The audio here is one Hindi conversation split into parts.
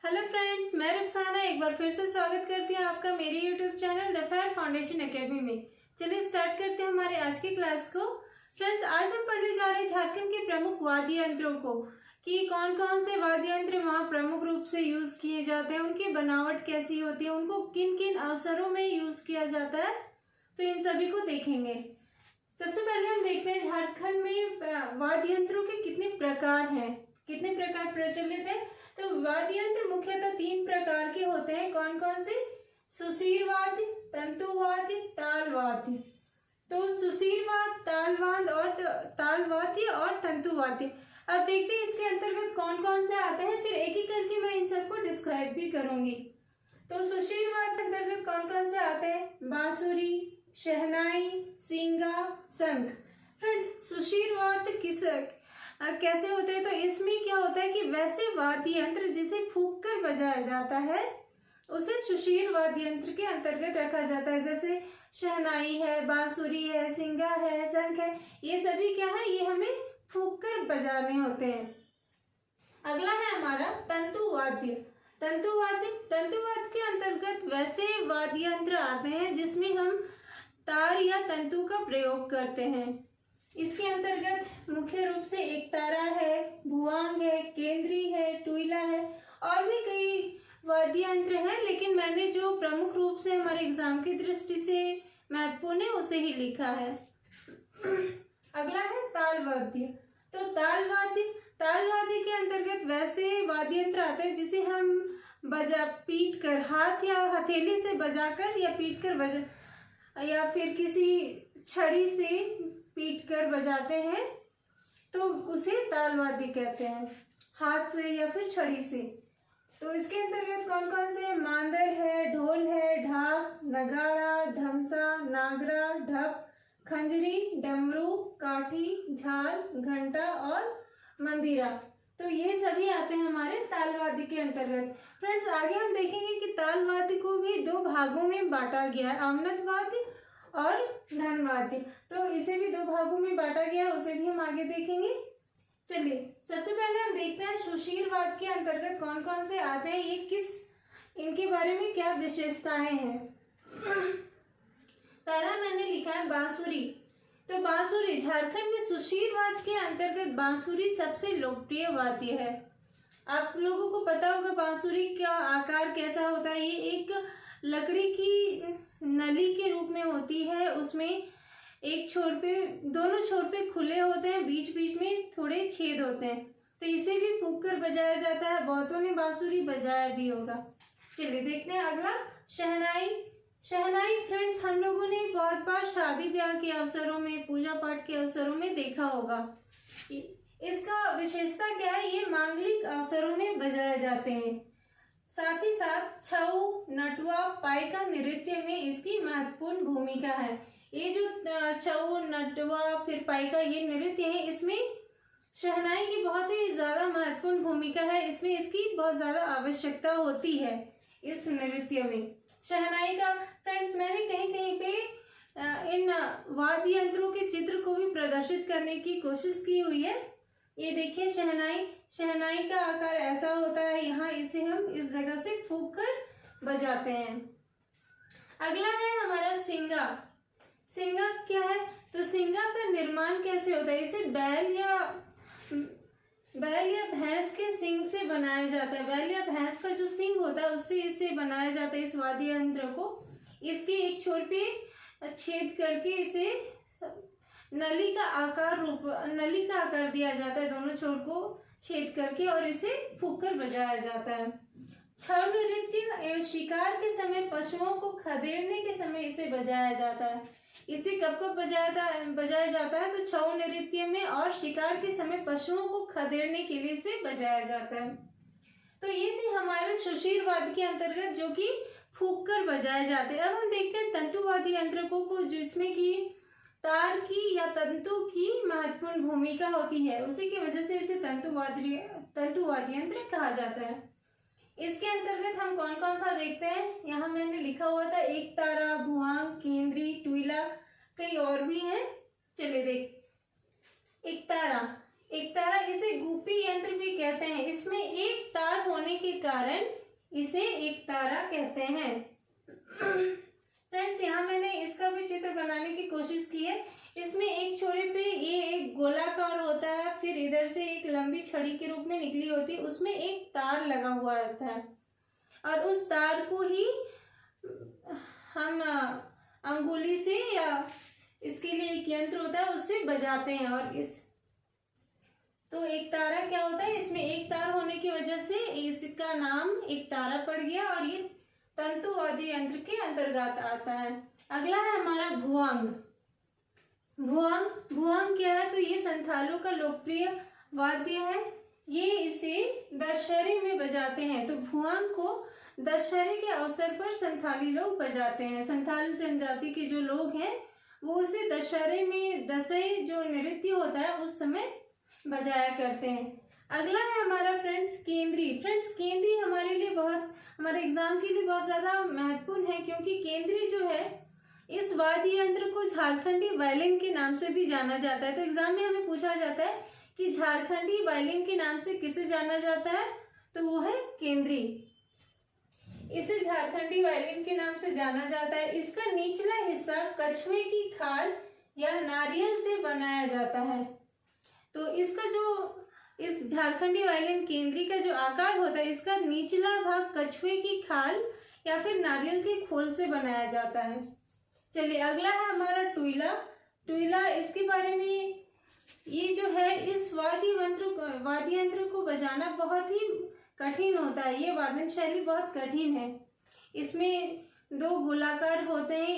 हेलो फ्रेंड्स, मैं रुखसाना एक बार फिर से स्वागत करती हूँ आपका मेरे YouTube channel the fire foundation academy में। चलिए स्टार्ट करते हैं हमारे आज की क्लास को। फ्रेंड्स, आज हम पढ़ने जा रहे हैं झारखंड के प्रमुख वाद्य यंत्रों को कि कौन कौन से वाद्य यंत्र वहाँ प्रमुख रूप से यूज किए जाते हैं, उनकी बनावट कैसी होती है, उनको किन किन अवसरों में यूज किया जाता है, तो इन सभी को देखेंगे। सबसे पहले हम देखते हैं झारखंड में वाद्य यंत्रों के कितने प्रकार हैं, कितने प्रकार प्रचलित है। तो वाद्य यंत्र मुख्यतः 3 प्रकार के होते हैं। कौन कौन से? सुशीर वाद्य, तंतु वाद्य, ताल वाद्य। तो सुशीर वाद्य, ताल वाद्य और तंतु वाद्य। अब देखते हैं इसके अंतर्गत कौन कौन से आते हैं, फिर एक एक करके मैं इन सबको डिस्क्राइब भी करूंगी। तो सुशीर वाद्य के अंतर्गत कौन कौन से आते हैं? बांसुरी, शहनाई, सींगा, शंख। फ्रेंड्स, सुशीर वाद्य कैसे होते हैं? तो इसमें क्या होता है कि वैसे वाद्य यंत्र जिसे फूंक कर बजाया जाता है उसे सुशीर वाद्य यंत्र के अंतर्गत रखा जाता है। जैसे शहनाई है, बांसुरी है, सींगा है, शंख है, ये सभी क्या है, ये हमें फूंक कर बजाने होते हैं। अगला है हमारा तंतु वाद्य। तंतु वाद्य के अंतर्गत वैसे वाद्य यंत्र आते हैं जिसमें हम तार या तंतु का प्रयोग करते हैं। इसके अंतर्गत मुख्य रूप से एक तारा है, भुआंग है, केंद्री है, टुईला है और भी कई वाद्य यंत्र हैं, लेकिन मैंने जो प्रमुख रूप से हमारे एग्जाम की दृष्टि से महत्वपूर्ण है उसे ही लिखा है। अगला है ताल वाद्य। तो ताल वाद्य के अंतर्गत वैसे वाद्य यंत्र आते हैं जिसे हम पीट कर, हाथ या हथेली से बजाकर या पीट कर बजा या फिर किसी छड़ी से पीट कर बजाते हैं, तो उसे ताल वाद्य कहते हैं, हाथ से या फिर छड़ी से। तो इसके अंतर्गत कौन कौन से? मांदर है, ढोल है, ढाक, नगाड़ा, धमसा, नागरा, ढप, खंजरी, डमरू, काठी, झाल, घंटा और मंदिरा। तो ये सभी आते हैं हमारे ताल वाद्य के अंतर्गत। फ्रेंड्स, आगे हम देखेंगे कि ताल वाद्य को भी 2 भागों में बांटा गया है, अवनत वाद्य और धन वाद्य। तो इसे भी 2 भागों में बांटा गया है, उसे भी हम आगे देखेंगे। चलिए सबसे पहले हम देखते हैं सुशीर वाद्य के अंतर्गत कौन कौन से आते हैं, इनके बारे में क्या विशेषताएं हैं। पहला मैंने लिखा है बांसुरी। तो बांसुरी, झारखंड में सुशीर वाद्य के अंतर्गत बांसुरी सबसे लोकप्रिय वाद्य है। आप लोगों को पता होगा बांसुरी का आकार कैसा होता है। ये एक लकड़ी की नली के रूप में होती है, उसमें एक छोर पे, दोनों छोर पे खुले होते हैं, बीच बीच में थोड़े छेद होते हैं। तो इसे भी फूंक कर बजाया जाता है, बहुतों ने बांसुरी बजाया भी होगा। चलिए देखते हैं अगला, शहनाई। फ्रेंड्स, हम लोगों ने बहुत बार शादी ब्याह के अवसरों में, पूजा पाठ के अवसरों में देखा होगा। इसका विशेषता क्या है? ये मांगलिक अवसरों में बजाए जाते हैं। साथ ही साथ छऊ, नटुआ, पाइका नृत्य में इसकी महत्वपूर्ण भूमिका है। ये जो छऊ, नटुआ फिर पाइका ये नृत्य है, इसमें शहनाई की बहुत ही ज्यादा महत्वपूर्ण भूमिका है। इसमें इसकी बहुत ज्यादा आवश्यकता होती है इस नृत्य में, शहनाई का। फ्रेंड्स, मैंने कहीं कहीं पे इन वाद्य यंत्रों के चित्र को भी प्रदर्शित करने की कोशिश की हुई है। ये देखिए शहनाई का आकार ऐसा होता है, यहाँ इसे हम इस जगह से फूंक कर बजाते हैं। अगला है हमारा सींगा। सींगा क्या है? तो सींगा का निर्माण कैसे होता है? इसे बैल या भैंस के सींग से बनाया जाता है। बैल या भैंस का जो सींग होता है उससे इसे बनाया जाता है, इस वाद्य यंत्र को। इसके एक छोर पे छेद करके इसे नली का आकार दिया जाता है, दोनों छोर को छेद करके, और इसे फूंक कर बजाया जाता है। छऊ नृत्य एवं शिकार के समय, पशुओं को खदेड़ने के समय इसे बजाया जाता है। इसे कब कब बजाया जाता है? तो छऊ नृत्य में और शिकार के समय पशुओं को खदेड़ने के लिए इसे बजाया जाता है। तो ये थे हमारे सुशीर वाद्य के अंतर्गत जो कि फूंक कर बजाए जाते हैं। अब हम देखते हैं तंतु वाद्य यंत्रों को, जिसमें कि तार की या तंतु की महत्वपूर्ण भूमिका होती है, उसी की वजह से इसे तंतु वाद्य यंत्र कहा जाता है। इसके अंतर्गत हम कौन कौन सा देखते हैं, यहाँ मैंने लिखा हुआ था एक तारा, भुआंग, केंद्री, टुईला, कई और भी हैं। चलिए एक तारा इसे गुपी यंत्र भी कहते हैं। इसमें एक तार होने होने के कारण इसे एक तारा कहते हैं। फ्रेंड्स, यहाँ मैंने इसका भी चित्र बनाने की कोशिश की है। इसमें एक छोरे पे ये एक गोलाकार होता है, फिर इधर से एक लंबी छड़ी के रूप में निकली होती है, उसमें एक तार लगा हुआ होता है और उस तार को ही हम अंगुली से या इसके लिए एक यंत्र होता है उससे बजाते हैं। और तो एक तारा क्या होता है, इसमें एक तार होने की वजह से इसका नाम एक तारा पड़ गया और ये तंतुवाद्य यंत्र के अंतर्गत आता है। अगला है हमारा भुअंग। भुअंग क्या है, तो ये संथालों का लोकप्रिय वाद्य है। ये इसे दशहरे में बजाते हैं। तो भुअंग को दशहरे के अवसर पर संथाली लोग बजाते हैं। संथाल जनजाति के जो लोग हैं वो उसे दशहरे में दशई जो नृत्य होता है उस समय बजाया करते हैं। अगला है हमारा फ्रेंड्स केंद्री। फ्रेंड्स, केंद्री हमारे लिए हमारे एग्जाम के लिए बहुत ज़्यादा महत्वपूर्ण है, क्योंकि केंद्री जो है इस वाद्य यंत्र को झारखंडी वायलिन के नाम से भी जाना जाता है। तो एग्जाम में हमें पूछा जाता है कि झारखंडी वायलिन के नाम से किसे जाना जाता है, तो वो है केंद्री। इसे झारखंडी वायलिन के नाम से जाना जाता है। इसका निचला हिस्सा कछुए की खाल या नारियल से बनाया जाता है। तो इसका जो इस झारखंडी वायलिन केंद्री का जो आकार होता है, इसका निचला भाग कछुए की खाल या फिर नारियल के खोल से बनाया जाता है। चलिए, अगला है हमारा टुईला। टुईला, इसके बारे में ये जो है इस वाद्य यंत्र को बजाना बहुत ही कठिन होता है। ये वादन शैली बहुत कठिन है। इसमें दो गोलाकार होते हैं,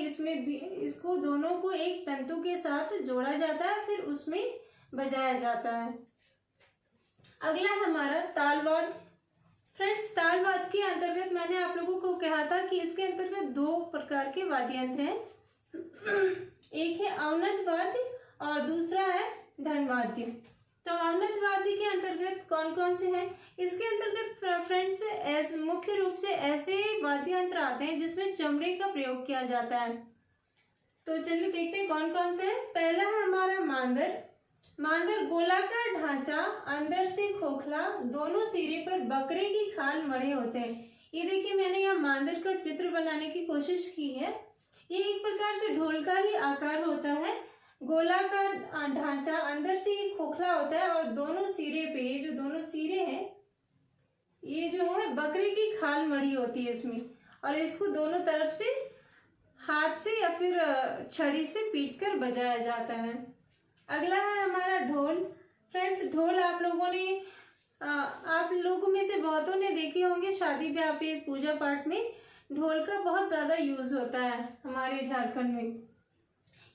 इसको दोनों को एक तंतु के साथ जोड़ा जाता है, फिर उसमें बजाया जाता है। अगला है हमारा तालवाद। फ्रेंड्स, तालवाद के अंतर्गत मैंने आप लोगों को कहा था कि इसके अंतर्गत दो प्रकार के वाद्य यंत्र हैं। एक है अवनद वाद्य और दूसरा है धनवाद्य। तो अवनद वाद्य के अंतर्गत कौन कौन से हैं? इसके अंतर्गत फ्रेंड्स मुख्य रूप से ऐसे वाद्य यंत्र आते हैं जिसमें चमड़े का प्रयोग किया जाता है। तो चलिए देखते हैं कौन कौन से हैं। पहला है हमारा मांदर। मांदर गोलाकार ढांचा, अंदर से खोखला, दोनों सिरे पर बकरे की खाल मड़े होते हैं। ये देखिए, मैंने यहाँ मांदर का चित्र बनाने की कोशिश की है। ये एक प्रकार से ढोल का ही आकार होता है। गोलाकार ढांचा, अंदर से ये खोखला होता है और दोनों सिरे पे, ये जो दोनों सिरे हैं, ये जो है बकरे की खाल मड़ी होती है इसमें, और इसको दोनों तरफ से हाथ से या फिर छड़ी से पीट कर बजाया जाता है। अगला है हमारा ढोल। फ्रेंड्स, ढोल आप लोगों में से बहुतों ने देखे होंगे शादी ब्याह पे, पूजा पाठ में ढोल का बहुत ज़्यादा यूज होता है हमारे झारखंड में।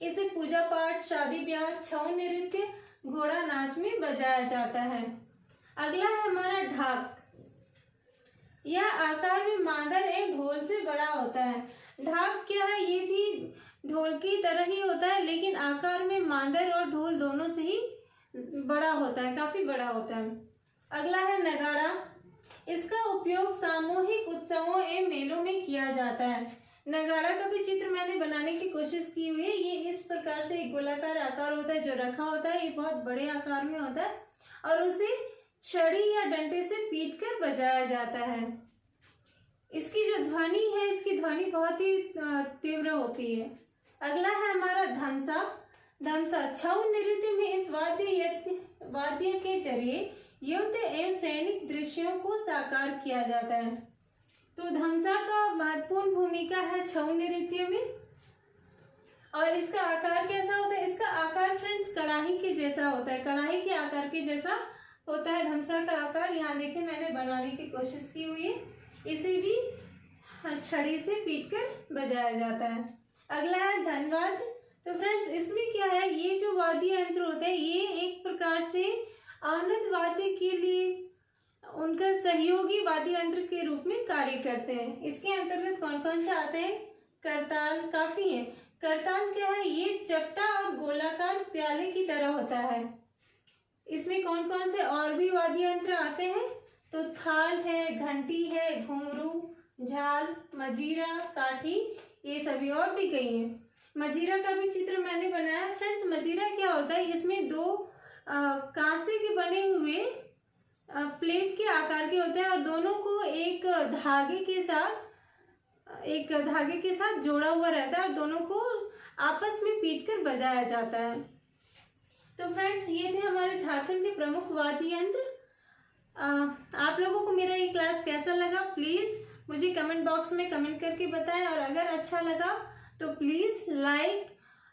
इसे पूजा पाठ, शादी ब्याह, छऊ नृत्य, घोड़ा नाच में बजाया जाता है। अगला है हमारा ढाक। यह आकार में मांदर एवं ढोल से बड़ा होता है। ढाक क्या है? ये भी ढोल की तरह ही होता है, लेकिन आकार में मांदर और ढोल दोनों से ही बड़ा होता है, काफी बड़ा होता है। अगला है नगाड़ा। इसका उपयोग सामूहिक उत्सवों एवं मेलों में किया जाता है। नगाड़ा का भी चित्र मैंने बनाने की कोशिश की हुई है। ये इस प्रकार से एक गोलाकार आकार होता है जो रखा होता है, ये बहुत बड़े आकार में होता है और उसे छड़ी या डंडे से पीट कर बजाया जाता है। इसकी जो ध्वनि है, इसकी ध्वनि बहुत ही तीव्र होती है। अगला है हमारा धमसा। धमसा छऊ नृत्य में इस वाद्य के जरिए युद्ध एवं सैनिक दृश्यों को साकार किया जाता है। तो धमसा का महत्वपूर्ण भूमिका है छऊ नृत्य में। और इसका आकार कैसा होता है? इसका आकार फ्रेंड्स कड़ाही के जैसा होता है, कड़ाही के आकार के जैसा होता है धमसा का आकार। यहाँ देखिए, मैंने बनाने की कोशिश की हुई है। इसे भी छड़ी से पीट कर बजाया जाता है। अगला है धनवाद। तो फ्रेंड्स, इसमें क्या है, ये जो वाद्य यंत्र होते हैं ये एक प्रकार से आनंद वाद्य के लिए उनका सहयोगी वाद्य यंत्र के रूप में कार्य करते हैं। इसके अंतर्गत कौन कौन से आते हैं? करताल काफी है। करताल क्या है? ये चपटा और गोलाकार प्याले की तरह होता है। इसमें कौन कौन से और भी वाद्य यंत्र आते हैं? तो थाल है, घंटी है, घुंघरू, झाल, मजीरा, काठी, ये सभी और भी कई हैं। मजीरा का भी चित्र मैंने बनाया। फ्रेंड्स, मजीरा क्या होता है? इसमें दो कांसे के बने हुए प्लेट के आकार के होते हैं और दोनों को एक धागे के साथ जोड़ा हुआ रहता है और दोनों को आपस में पीट कर बजाया जाता है। तो फ्रेंड्स, ये थे हमारे झारखंड के प्रमुख वाद्य यंत्र। आप लोगों को मेरा ये क्लास कैसा लगा प्लीज़ मुझे कमेंट बॉक्स में कमेंट करके बताएं, और अगर अच्छा लगा तो प्लीज़ लाइक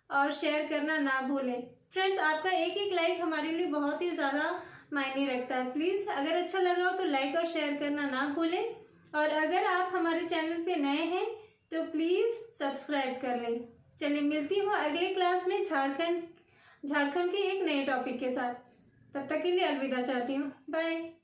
और शेयर करना ना भूलें। फ्रेंड्स, आपका एक एक लाइक हमारे लिए बहुत ही ज़्यादा मायने रखता है। प्लीज़ अगर अच्छा लगा हो तो लाइक और शेयर करना ना भूलें, और अगर आप हमारे चैनल पे नए हैं तो प्लीज़ सब्सक्राइब कर लें। चलिए, मिलती हूँ अगले क्लास में झारखंड के एक नए टॉपिक के साथ। तब तक के लिए अलविदा चाहती हूँ। बाय।